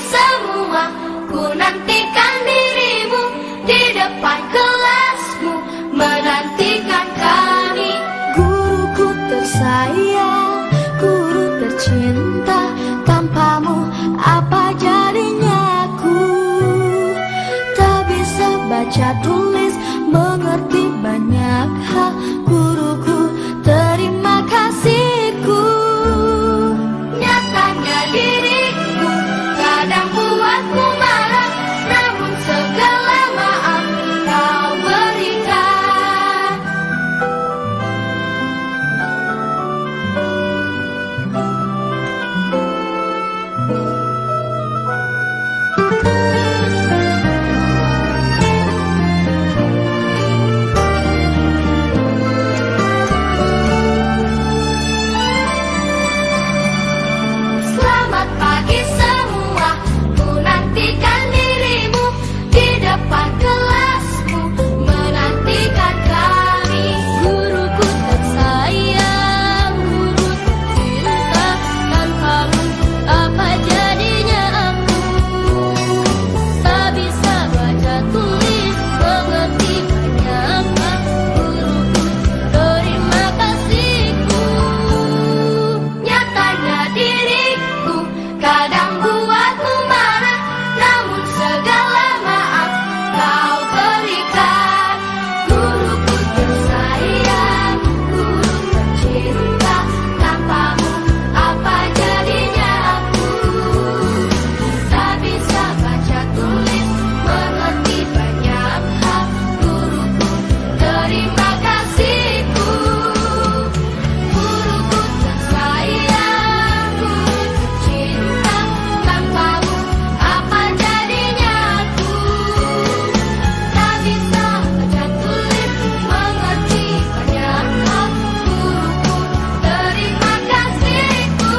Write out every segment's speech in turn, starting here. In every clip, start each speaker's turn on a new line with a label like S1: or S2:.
S1: semua, ku nantikan dirimu di depan kelasmu, menantikan kami.
S2: Guruku tersayang, guru tercinta, tanpamu apa jadinya aku? Tak bisa baca tulis, mengerti banyak hal. Guruku, terima kasihku.
S1: Nyatanya diriku kadang buatku marah, namun segala maaf kau berikan. Selamat pagi semua, ku nantikan dirimu di depan kelasmu, menantikan kami.
S2: Guruku tersayang, guru tercinta, tanpamu apa jadinya aku? Tak bisa baca tulis, mengerti banyak hal. Guruku, terima kasihku.
S1: Nyatanya diriku kadang buatmu marah, namun segala maaf kau berikan. Guruku tersayang, guru tercinta, tanpamu apa jadinya aku? Tak bisa baca tulis, mengerti banyak hal. Guruku, terima kasihku. Guruku tersayang, guru tercinta, tanpamu apa jadinya aku? Tak bisa baca tulis, mengerti banyak hal. Guruku, terima kasihku.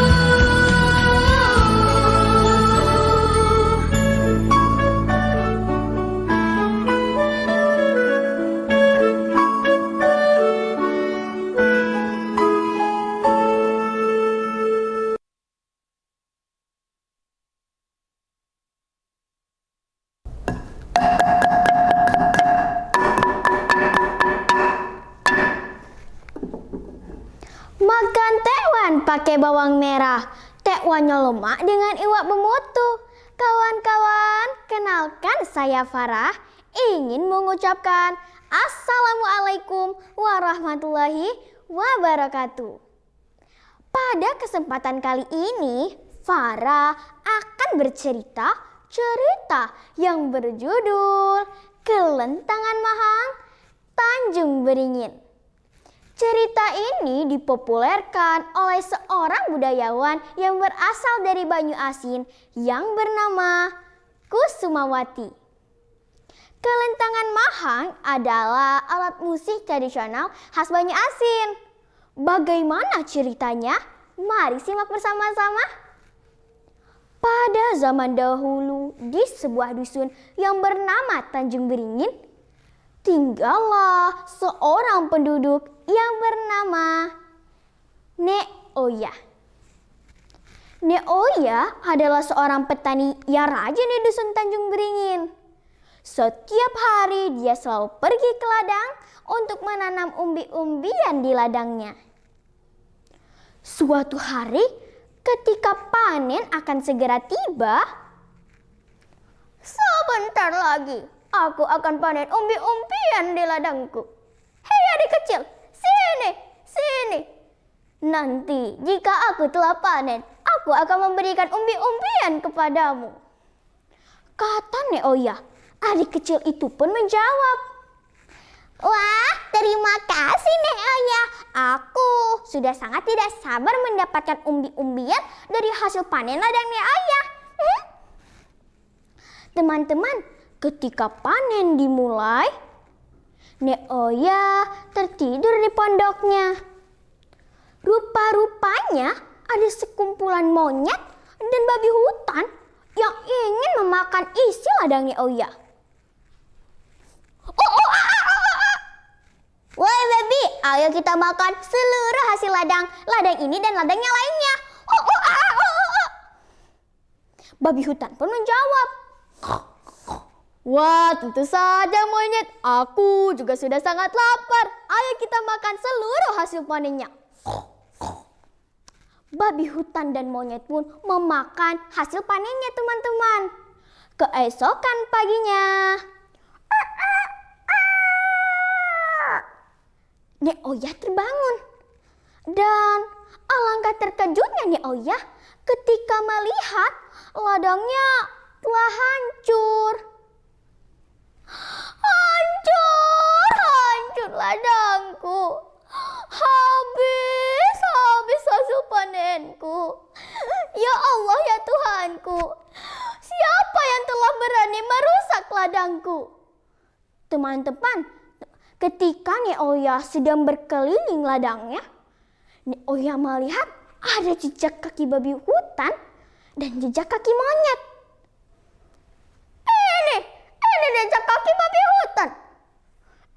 S3: Makan tekwan pakai bawang merah. Tekwannya lemak dengan iwak bemutu. Kawan-kawan, kenalkan saya Farah. Ingin mengucapkan Assalamualaikum warahmatullahi wabarakatuh. Pada kesempatan kali ini, Farah akan bercerita cerita yang berjudul Kelentangan Mahang, Tanjung Beringin. Cerita ini dipopulerkan oleh seorang budayawan yang berasal dari Banyuasin yang bernama Kusumawati. Kelentangan Mahang adalah alat musik tradisional khas Banyuasin. Bagaimana ceritanya? Mari simak bersama-sama. Pada zaman dahulu di sebuah dusun yang bernama Tanjung Beringin, tinggallah seorang penduduk yang bernama Nek Oya. Nek Oya adalah seorang petani yang rajin di dusun Tanjung Beringin. Setiap hari dia selalu pergi ke ladang untuk menanam umbi-umbian di ladangnya. Suatu hari ketika panen akan segera tiba, sebentar lagi aku akan panen umbi-umbian di ladangku. Hei adik kecil, sini. Nanti jika aku telah panen, aku akan memberikan umbi-umbian kepadamu, kata Nek Oya. Adik kecil itu pun menjawab, wah, terima kasih Nek Oya. Aku sudah sangat tidak sabar mendapatkan umbi-umbian dari hasil panen ladang Nek Oya. Teman-teman, ketika panen dimulai, Nek Oya tertidur di pondoknya. Rupa-rupanya ada sekumpulan monyet dan babi hutan yang ingin memakan isi ladang Nek Oya. Woi babi, ayo kita makan seluruh hasil ladang ini dan ladang yang lainnya. Babi hutan pun menjawab, "Wah, tentu saja monyet. Aku juga sudah sangat lapar. Ayo kita makan seluruh hasil panennya." Babi hutan dan monyet pun memakan hasil panennya, teman-teman. Keesokan paginya, Nek Oya terbangun. Dan alangkah terkejutnya Nek Oya ketika melihat ladangnya telah hancur. Hancur ladangku. Habis hasil panenku. Ya Allah, ya Tuhanku. Siapa yang telah berani merusak ladangku? Teman-teman, ketika Nek Oya sedang berkeliling ladangnya, Nek Oya melihat ada jejak kaki babi hutan dan jejak kaki monyet. Ini jejak kaki babi hutan.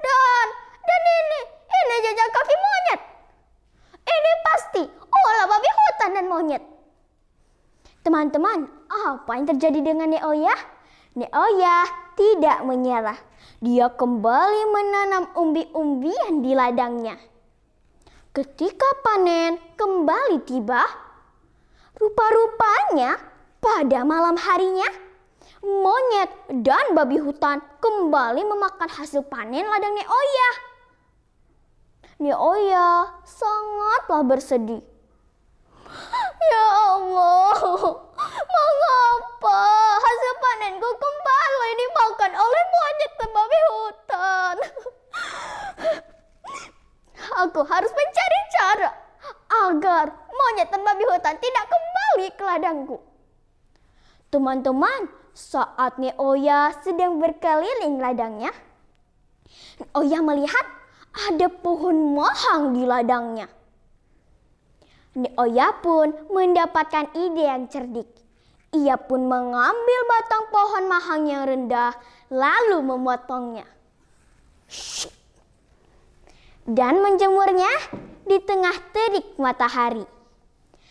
S3: Dan ini jejak kaki monyet. Ini pasti olah babi hutan dan monyet. Teman-teman, apa yang terjadi dengan Nek Oya? Nek Oya tidak menyerah. Dia kembali menanam umbi-umbian di ladangnya. Ketika panen kembali tiba, rupa-rupanya pada malam harinya, monyet dan babi hutan kembali memakan hasil panen ladang Nek Oya. Nek Oya sangatlah bersedih. Ya Allah, mengapa hasil panenku kembali dimakan oleh monyet dan babi hutan? Aku harus mencari cara agar monyet dan babi hutan tidak kembali ke ladangku. Teman-teman, saat Nek Oya sedang berkeliling ladangnya, Nek Oya melihat ada pohon mahang di ladangnya. Nek Oya pun mendapatkan ide yang cerdik. Ia pun mengambil batang pohon mahang yang rendah lalu memotongnya. Dan menjemurnya di tengah terik matahari.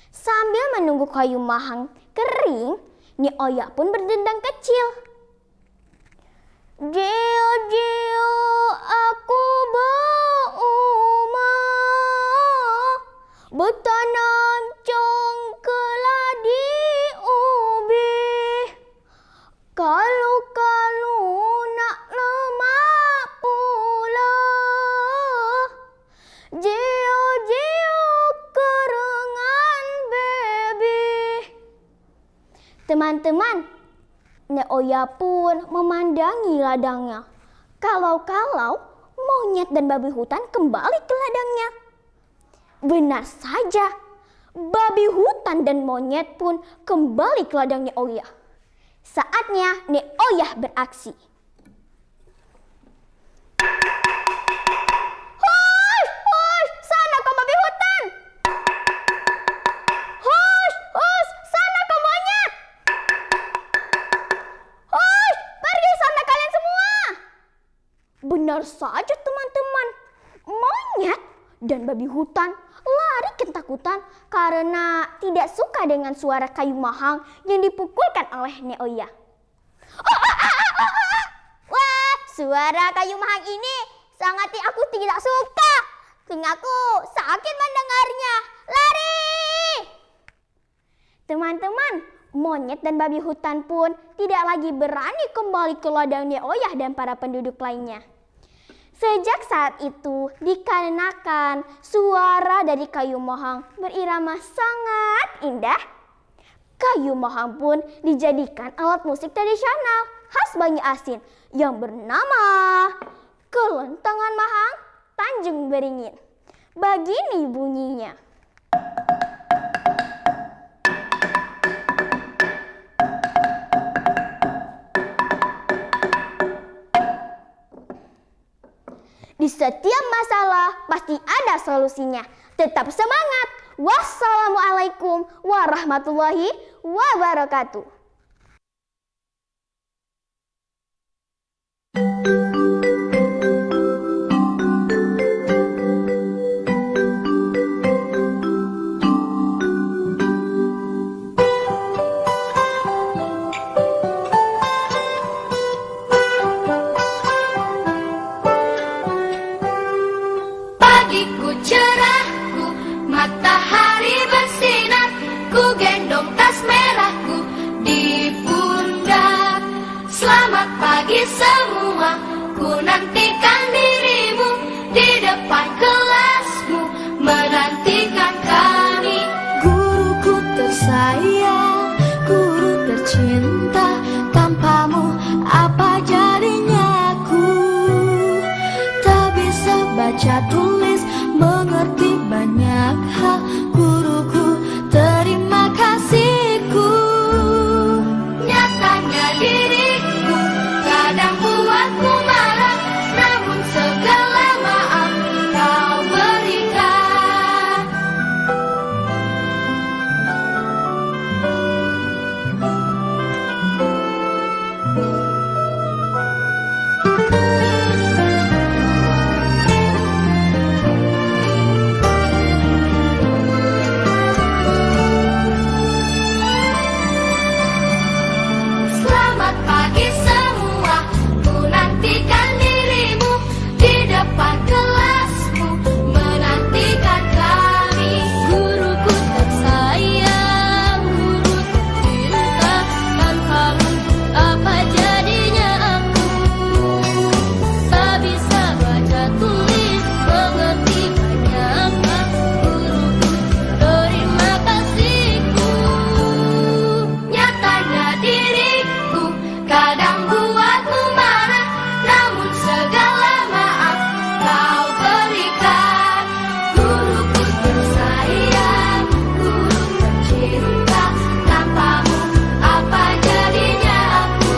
S3: Sambil menunggu kayu mahang kering, Nek Oya pun berdendang kecil. Jio, aku berumah, bertanam congkelah di ubi. Kalau nak lemak pula, Jio kerengan baby. Teman-teman, Nek Oya pun memandangi ladangnya. Kalau-kalau monyet dan babi hutan kembali ke ladangnya. Benar saja, babi hutan dan monyet pun kembali ke ladang Nek Oya. Saatnya Nek Oya beraksi. Hoi, sana kau babi hutan. Hoi, sana kau monyet. Hoi, pergi sana kalian semua. Benar saja teman-teman, monyet dan babi hutan lari ketakutan karena tidak suka dengan suara kayu mahang yang dipukulkan oleh Nek Oya. Wah, suara kayu mahang ini sangat aku tidak suka. Telingaku sakit mendengarnya. Lari! Teman-teman, monyet dan babi hutan pun tidak lagi berani kembali ke ladang Nek Oya dan para penduduk lainnya. Sejak saat itu, dikarenakan suara dari kayu mahang berirama sangat indah, kayu mahang pun dijadikan alat musik tradisional khas Banyu-Asin yang bernama Kelentangan Mahang Tanjung Beringin. Begini bunyinya. Di setiap masalah pasti ada solusinya. Tetap semangat. Wassalamualaikum warahmatullahi wabarakatuh.
S1: semua, ku nantikan dirimu di depan kelasmu, menantikan kami.
S2: Guruku tersayang, guru tercinta, tanpamu apa jadinya aku? Tak bisa baca tulis, mengerti banyak hal. Guruku, terima kasihku.
S1: Nyatanya diriku kadang buatmu marah, namun segala maaf kau berikan. Selamat pagi semua, ku nantikan dirimu di depan kelasmu, menantikan kami.
S2: Guruku tersayang, guru tercinta, tanpamu apa jadinya aku? Tak bisa baca tulis, mengerti banyak hal. Guruku, terima kasihku.
S1: Nyatanya diriku kadang buatmu marah, namun segala maaf kau berikan. Guruku tersayang, guru tercinta, tanpamu apa jadinya aku?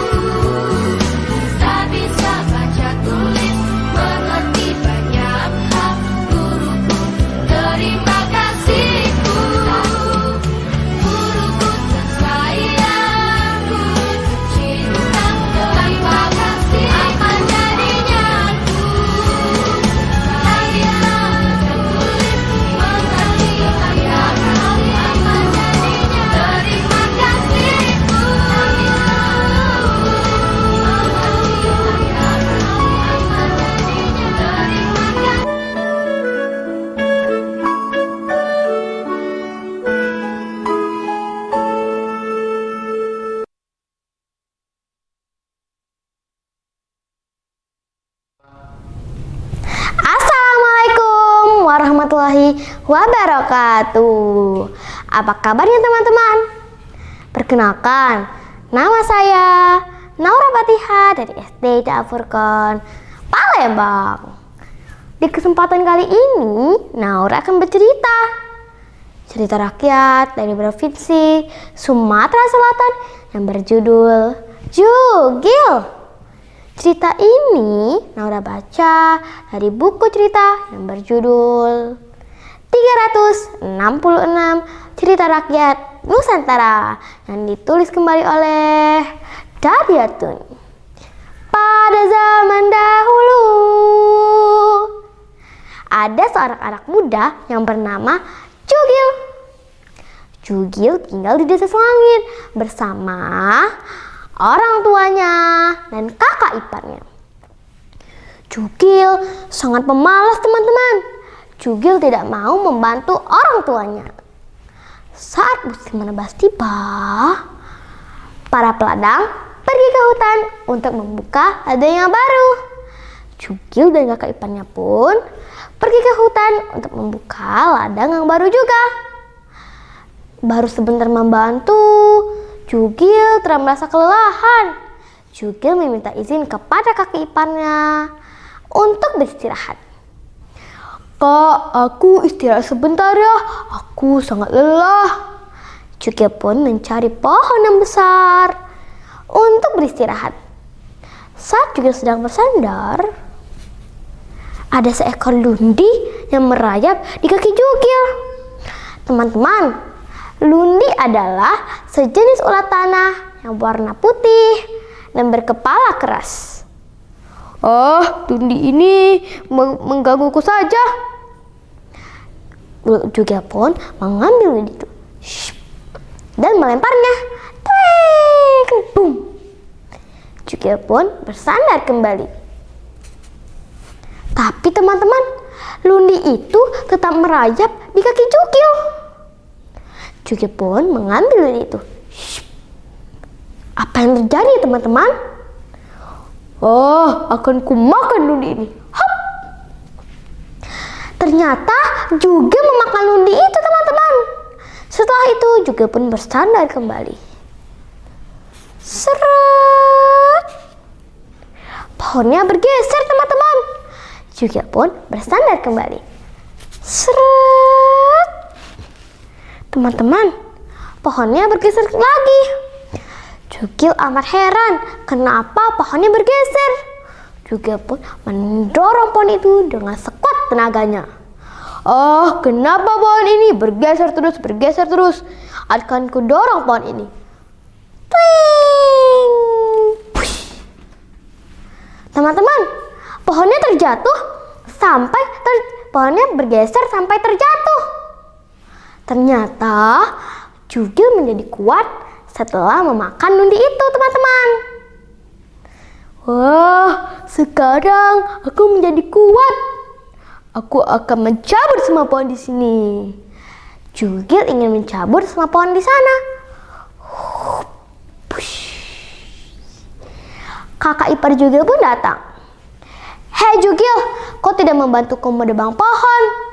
S1: Tak bisa baca tulis, mengerti banyak hal. Guruku, terima kasihku. Guruku tersayang, guru tercinta, terima kasih. Apa jadinya aku? Tak bisa baca tulis, mengerti banyak hal. Apa jadinya? Terima kasihku.
S3: Assalamualaikum warahmatullahi wabarakatuh. Apa kabarnya teman-teman? Perkenalkan, nama saya Naura Patiha dari SD Furqon, Palembang. Di kesempatan kali ini, Naura akan bercerita. Cerita rakyat dari Provinsi Sumatera Selatan yang berjudul Jugil. Cerita ini Naura baca dari buku cerita yang berjudul 366 Cerita Rakyat Nusantara yang ditulis kembali oleh Daryatun. Pada zaman dahulu, ada seorang anak muda yang bernama Jugil. Jugil tinggal di desa Selangit bersama orang tuanya dan kakak iparnya. Jugil sangat pemalas teman-teman. Jugil tidak mau membantu orang tuanya. Saat musim menebas tiba, para peladang pergi ke hutan untuk membuka ladang yang baru. Jugil dan kakak iparnya pun pergi ke hutan untuk membuka ladang yang baru juga. Baru sebentar membantu, Jugil telah merasa kelelahan. Jugil meminta izin kepada kakak iparnya untuk beristirahat. Kak, aku istirahat sebentar ya. Aku sangat lelah. Jugil pun mencari pohon yang besar untuk beristirahat. Saat Jugil sedang bersandar, ada seekor lundi yang merayap di kaki Jugil. Teman-teman, lundi adalah sejenis ulat tanah yang warna putih dan berkepala keras. Lundi ini menggangguku saja. Jugil pun mengambil lundi itu dan melemparnya. Twing, boom. Jugil pun bersandar kembali. Tapi teman-teman, lundi itu tetap merayap di kaki Jugil. Jugil pun mengambil lundi itu. Apa yang terjadi teman-teman? Oh, akan kumakan undi ini. Hop. Ternyata Jugil memakan undi itu, teman-teman. Setelah itu Jugil pun bersandar kembali. Seret. Pohonnya bergeser, teman-teman. Jugil pun bersandar kembali. Seret. Teman-teman, pohonnya bergeser lagi. Jugil amat heran kenapa pohonnya bergeser. Jugil pun mendorong pohon itu dengan sekuat tenaganya. Oh, kenapa pohon ini bergeser terus? Akan kudorong pohon ini. Twing! Push. Teman-teman, pohonnya terjatuh pohonnya bergeser sampai terjatuh. Ternyata Jugil menjadi kuat setelah memakan undi itu, teman-teman. Wah, sekarang aku menjadi kuat. Aku akan mencabut semua pohon di sini. Jugil ingin mencabut semua pohon di sana. Kakak ipar Jugil pun datang. Hei Jugil, kau tidak membantuku menebang pohon?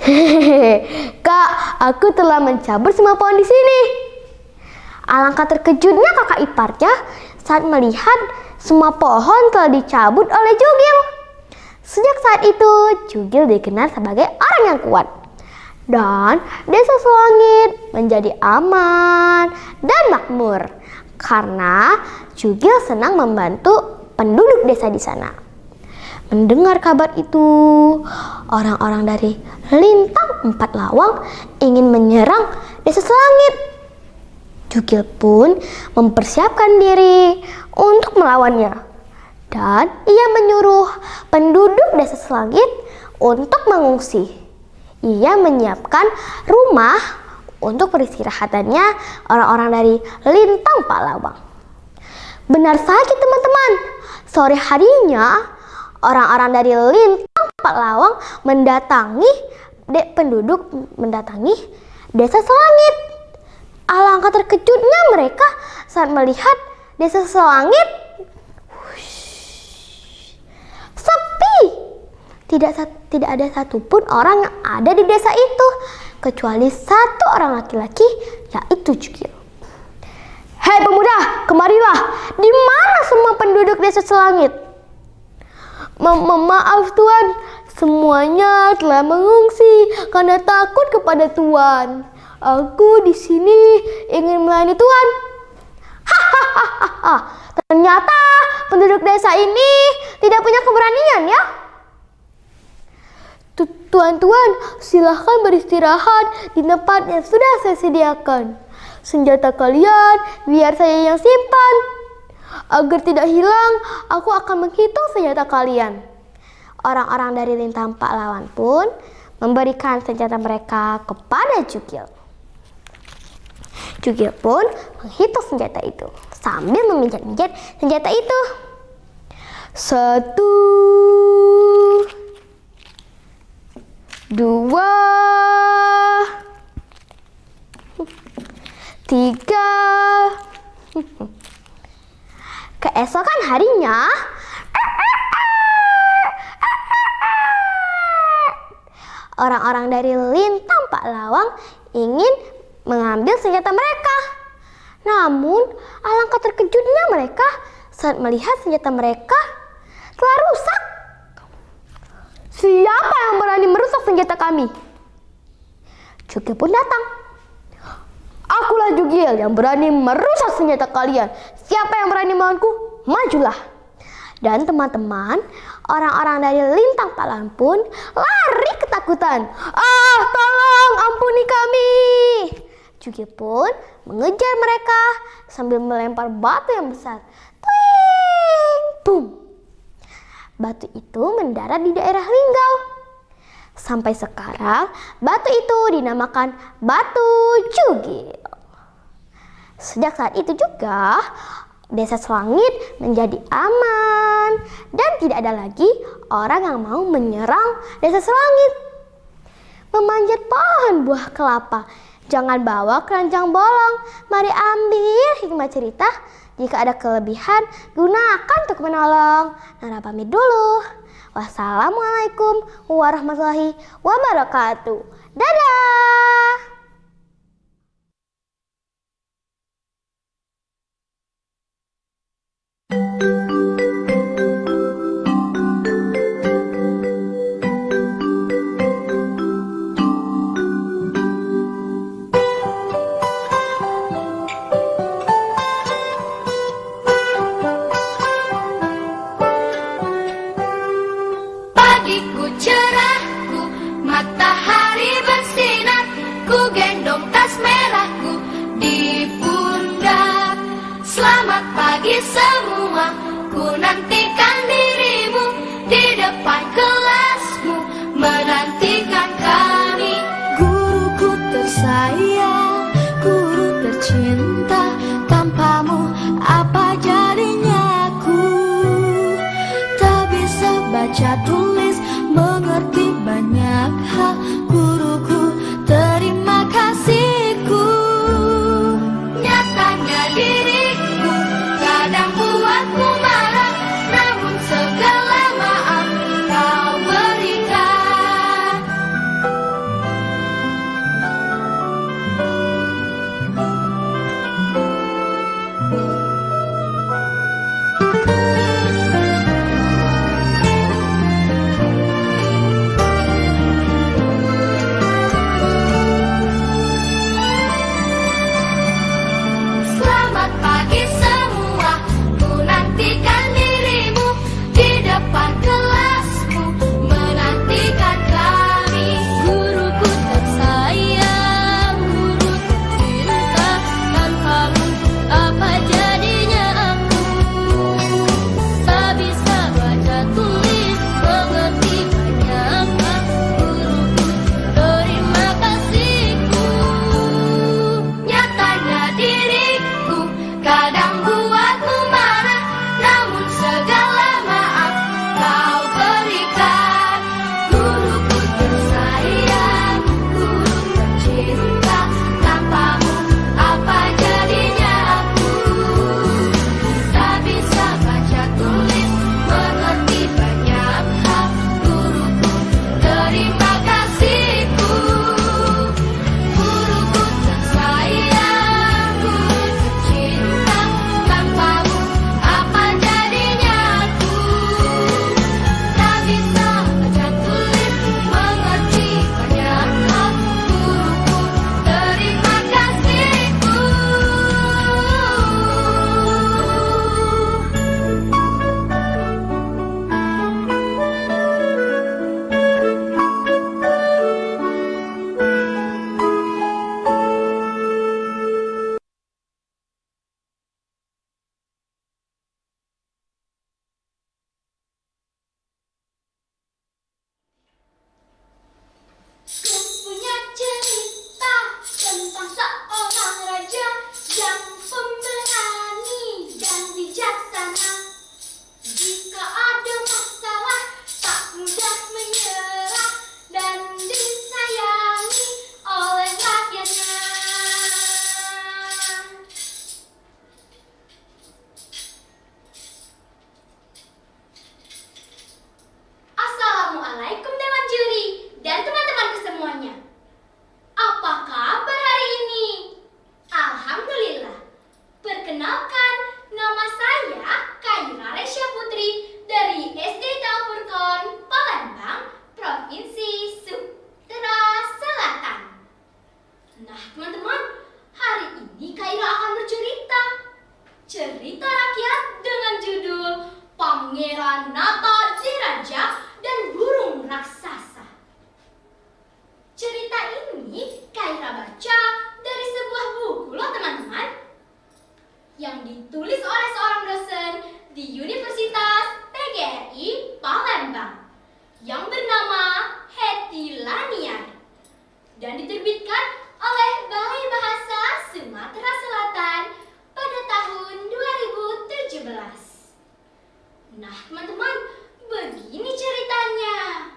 S3: Hehehe, Kak, aku telah mencabut semua pohon di sini. Alangkah terkejutnya kakak iparnya saat melihat semua pohon telah dicabut oleh Jugil. Sejak saat itu, Jugil dikenal sebagai orang yang kuat. Dan desa Selangit menjadi aman dan makmur karena Jugil senang membantu penduduk desa di sana. Mendengar kabar itu, orang-orang dari Lintang Empat Lawang ingin menyerang desa Selangit. Jugil pun mempersiapkan diri untuk melawannya. Dan ia menyuruh penduduk desa Selangit untuk mengungsi. Ia menyiapkan rumah untuk peristirahatannya orang-orang dari Lintang Empat Lawang. Benar saja, teman-teman, sore harinya orang-orang dari Lintang Empat Lawang mendatangi desa Selangit. Alangkah terkejutnya mereka saat melihat desa Selangit sepi. Tidak ada satupun orang yang ada di desa itu kecuali satu orang laki-laki, yaitu Jugil. Hei pemuda, kemarilah. Di mana semua penduduk desa Selangit? Maaf Tuan, semuanya telah mengungsi karena takut kepada Tuan. Aku di sini ingin melayani Tuan. Hahaha. Ternyata penduduk desa ini tidak punya keberanian ya. Tuan-tuan, silahkan beristirahat di tempat yang sudah saya sediakan. Senjata kalian biar saya yang simpan. Agar tidak hilang, aku akan menghitung senjata kalian. Orang-orang dari Lintang Empat Lawang pun memberikan senjata mereka kepada Jugil. Jugil pun menghitung senjata itu sambil meminjat-minjat senjata itu. 1, 2, 3. Keesokan harinya, orang-orang dari Lintang Empat Lawang ingin mengambil senjata mereka. Namun, alangkah terkejutnya mereka saat melihat senjata mereka telah rusak. Siapa yang berani merusak senjata kami? Jugil pun datang. Akulah Jugil yang berani merusak senjata kalian. Siapa yang berani melawanku? Majulah. Dan teman-teman, orang-orang dari Lintang Empat Lawang pun lari ketakutan. Tolong ampuni kami. Jugil pun mengejar mereka sambil melempar batu yang besar. Twing! Boom! Batu itu mendarat di daerah Linggau. Sampai sekarang, batu itu dinamakan Batu Jugil. Sejak saat itu juga, desa Selangit menjadi aman dan tidak ada lagi orang yang mau menyerang desa Selangit. memanjat pohon buah kelapa. Jangan bawa keranjang bolong. Mari ambil hikmah cerita. Jika ada kelebihan, gunakan untuk menolong. Nara pamit dulu. Wassalamualaikum warahmatullahi wabarakatuh. Dadah!
S1: Pagiku cerahku, matahari bersinar, ku gendong tas merahku di pundak. Selamat pagi semua, ku nantikan dirimu di depan kelasmu, menantikan kami. Guruku tersayang, guru tercinta, tanpamu apa jadinya aku? Tak bisa baca tulis, mengerti banyak hal. Guruku, terima kasihku. Nyatanya diriku kadang buatku marah, namun segala maaf kau berikan. Selamat pagi semua, ku nantikan dirimu di depan kelasmu, menantikan kami.
S2: Guruku tersayang, guru tercinta, tanpamu apa jadinya aku? Tak bisa baca tulis, mengerti banyak hal. Guruku, terima kasihku.
S1: Nyatanya diriku kadang buatmu marah, namun segala maaf kau berikan. Guruku tersayang, guru tercinta, tanpamu apa jadinya aku? Tak bisa baca tulis, mengerti banyak hal. Guruku, terima kasihku. Guruku tersayang, guru tercinta, tanpamu apa jadinya aku? Tak bisa baca tulis, mengerti banyak hal. Guruku, terima kasihku. Ku punya cerita tentang seorang raja yang pemberani dan bijaksana. Jika ada masalah, tak mudah menyerah dan disayangi oleh rakyatnya. Assalamualaikum Dewan Juri dan teman-temanku semuanya. Apa kabar hari ini? Alhamdulillah. Perkenalkan, nama saya Kaira Resya Putri dari SD Taufurkon, Palembang, Provinsi Sumatera Selatan. Nah teman-teman, hari ini Kaira akan bercerita. Cerita rakyat dengan judul Pangeran Nata Diraja dan Burung Raksasa. Cerita ini Kaira baca dari sebuah buku loh teman-teman, yang ditulis oleh seorang dosen di Universitas PGRI Palembang yang bernama Hetty Laniar dan diterbitkan oleh Balai Bahasa Sumatera Selatan pada tahun 2017. Nah teman-teman, begini ceritanya.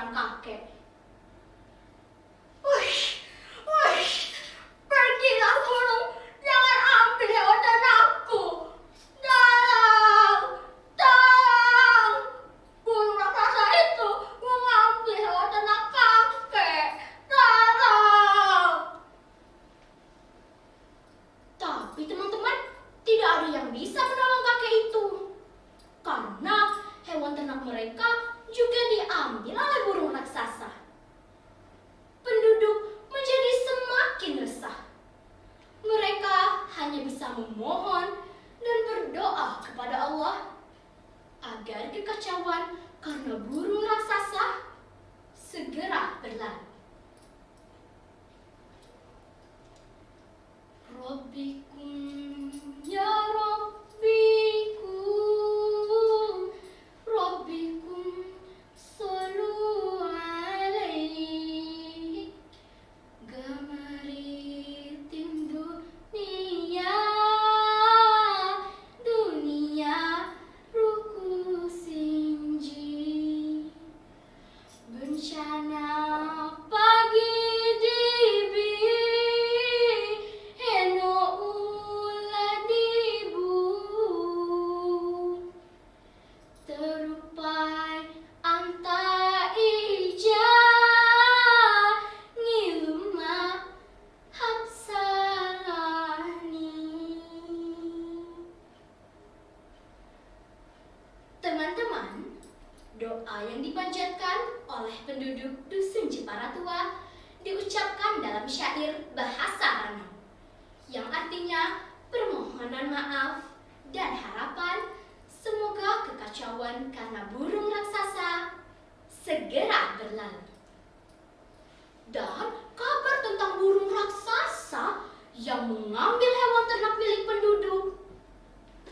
S1: seorang kakek. Wih, pergilah burung, jangan ambil hewan ternakku. Tolong, burung raksasa itu mengambil hewan ternak kakek. Tolong. Tapi teman-teman, tidak ada yang bisa menolong kakek itu. Karena hewan ternak mereka juga diambil oleh burung raksasa. Penduduk menjadi semakin resah. Mereka hanya bisa memohon dan berdoa kepada Allah agar kekacauan karena burung raksasa segera berlalu. Rabbikum ya Rabbikum, Rabbikum sallu alaihi, gamaritim dunia ruku sinji, bencana pagi dibi, heno ula dibu, terupai anta ija, ngiluma hapsalani. Teman-teman, doa yang dipanjatkan oleh penduduk dusun Jepara Tua diucapkan dalam syair bahasa Ranau, yang artinya permohonan maaf dan harapan semoga kekacauan karena burung raksasa segera berlalu. Dan kabar tentang burung raksasa yang mengambil hewan ternak milik penduduk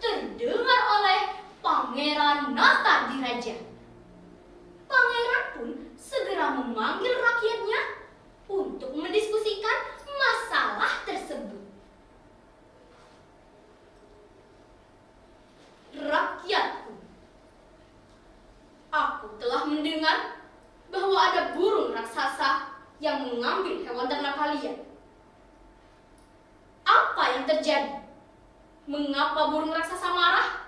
S1: terdengar oleh Pangeran Natadiraja. Pangeran pun segera memanggil rakyatnya untuk mendiskusikan masalah tersebut. Rakyatku, aku telah mendengar bahwa ada burung raksasa yang mengambil hewan ternak kalian. Apa yang terjadi? Mengapa burung raksasa marah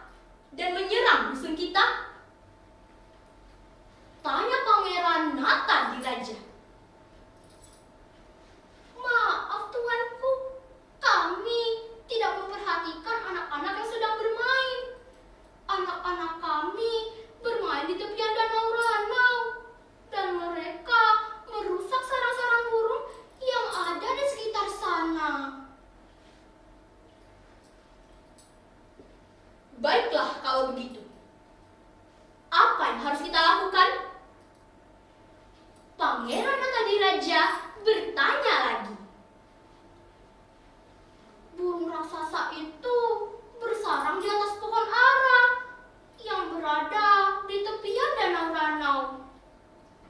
S1: dan menyerang dusun kita? Tanya Pangeran Natadiraja. Maaf tuanku, kami tidak memperhatikan anak-anak yang sedang bermain. Anak-anak kami bermain di tepian danau Ranau dan mereka merusak sarang-sarang burung yang ada di sekitar sana. Baiklah kalau begitu. Apa yang harus kita lakukan? Pangeran Natadiraja bertanya lagi. Burung raksasa itu bersarang di atas pohon ara yang berada di tepian danau Ranau.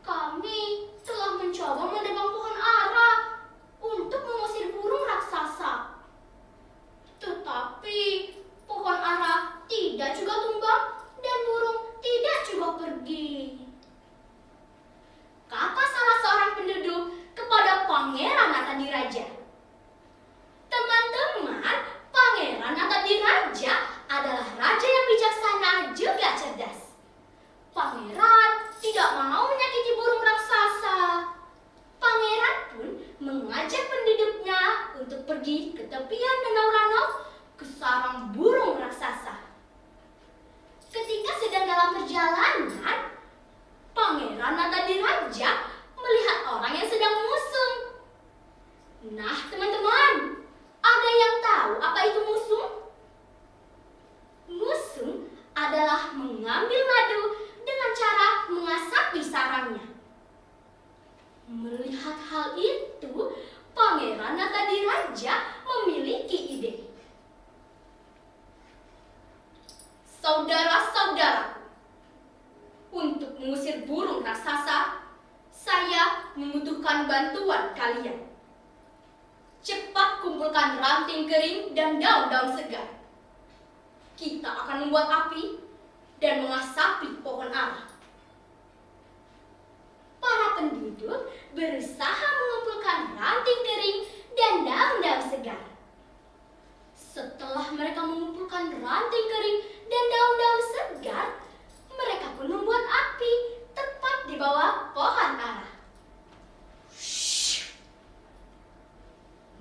S1: Kami telah mencoba menebang pohon ara untuk mengusir burung raksasa. Tetapi pohon ara tidak juga tumbang dan burung tidak juga pergi. Kata salah seorang penduduk kepada Pangeran Natadiraja. Teman-teman, Pangeran Natadiraja adalah raja yang bijaksana juga cerdas. Pangeran tidak mau menyakiti burung raksasa. Pangeran pun mengajak penduduknya untuk pergi ke tepian danau Ranau ke sarang burung raksasa. Ketika sedang dalam perjalanan, Pangeran Natadiraja melihat orang yang sedang mengusung. Nah, teman-teman, ada yang tahu apa itu musung? Musung adalah mengambil madu dengan cara mengasapi sarangnya. Melihat hal itu, Pangeran Natadiraja memiliki ide. Saudara-saudaraku, untuk mengusir burung raksasa, saya membutuhkan bantuan kalian. Cepat kumpulkan ranting kering dan daun-daun segar. Kita akan membuat api dan mengasapi pohon ara. penduduk berusaha mengumpulkan ranting kering dan daun-daun segar. Setelah mereka mengumpulkan ranting kering dan daun-daun segar, mereka pun membuat api tepat di bawah pohon ara.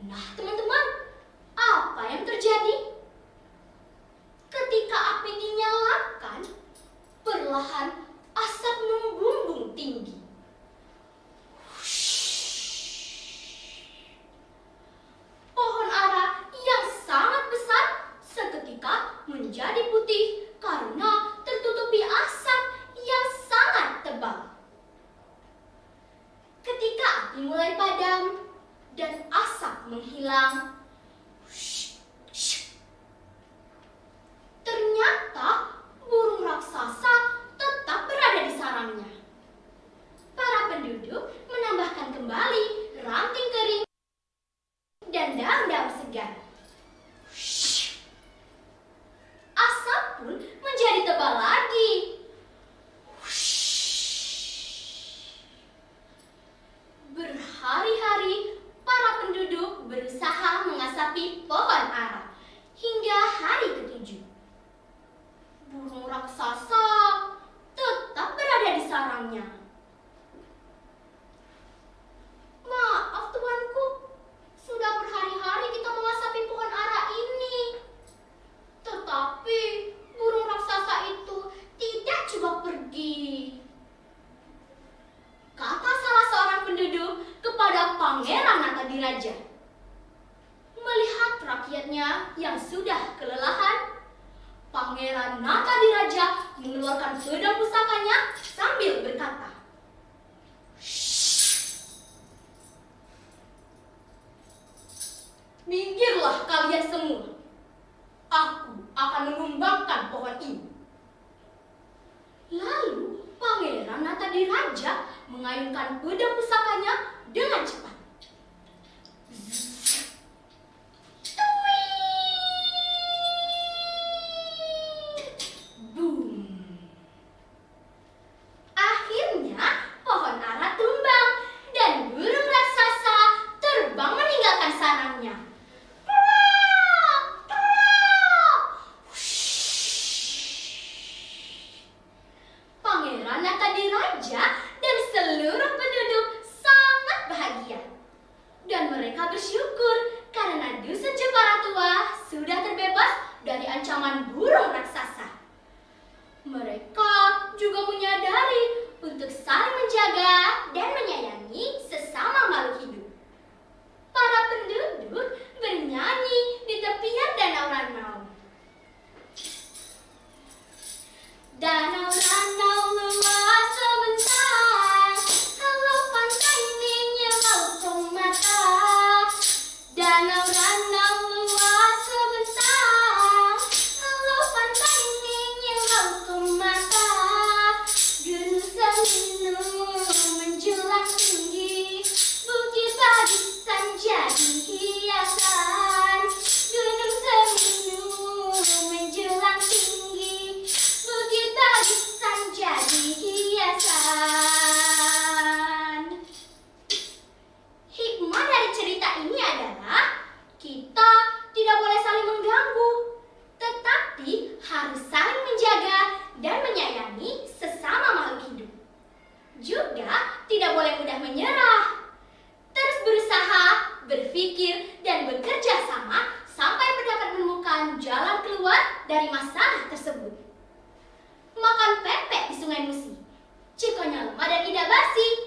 S1: Nah, teman-teman, apa yang terjadi? Ketika api dinyalakan, perlahan asap membumbung tinggi. Pohon ara yang sangat besar seketika menjadi putih karena tertutupi asap yang sangat tebal. Ketika api mulai padam dan asap menghilang, ternyata burung raksasa tetap berada di sarangnya. Para penduduk menambahkan kembali ranting kering dan daun-daun segar. Asap pun menjadi tebal lagi. Berhari-hari para penduduk berusaha mengasapi pohon ara hingga hari ke-7. Burung raksasa tetap berada di sarangnya. Maaf tuanku, sudah berhari-hari kita mengasapi pohon ara ini. Tetapi burung raksasa itu tidak juga pergi. Kata salah seorang penduduk kepada Pangeran Natadiraja. Melihat rakyatnya yang sudah kelelahan, Pangeran Natadiraja mengeluarkan pedang pusakanya sambil berkata, "Minggirlah kalian semua. Aku akan menumbangkan pohon ini." Lalu Pangeran Natadiraja mengayunkan pedang pusakanya dengan cepat. Akhirnya pohon ara tumbang dan burung raksasa terbang meninggalkan sarangnya. Pangeran Natadiraja dan seluruh penduduk sangat bahagia. Dan mereka bersyukur karena dusun Jepara Tua sudah terbebas dari ancaman burung raksasa. Mereka juga menyadari untuk saling menjaga dan menyayangi sesama makhluk hidup. Para penduduk bernyanyi di tepian Danau Ranau. Danau-danau luas sebentar, kalau pantai dingin laut mata. Danau-danau luas sebentar, kalau pantai dingin laut mata. Gunung Semeru menjulang tinggi, Bukit Barisan jadi hiasan. Gunung Semeru menjulang tinggi, Bukit Barisan jadi hiasan. Hikmah dari cerita ini adalah kita tidak boleh saling mengganggu, tetapi harus saling menjaga dan menyayangi sesama makhluk hidup. Juga tidak boleh mudah menyerah. Terus berusaha, berpikir, dan bekerja sama sampai dapat menemukan jalan keluar dari masalah tersebut. Makan pepek di Sungai Musi. Cikonya lemah dan tidak basi.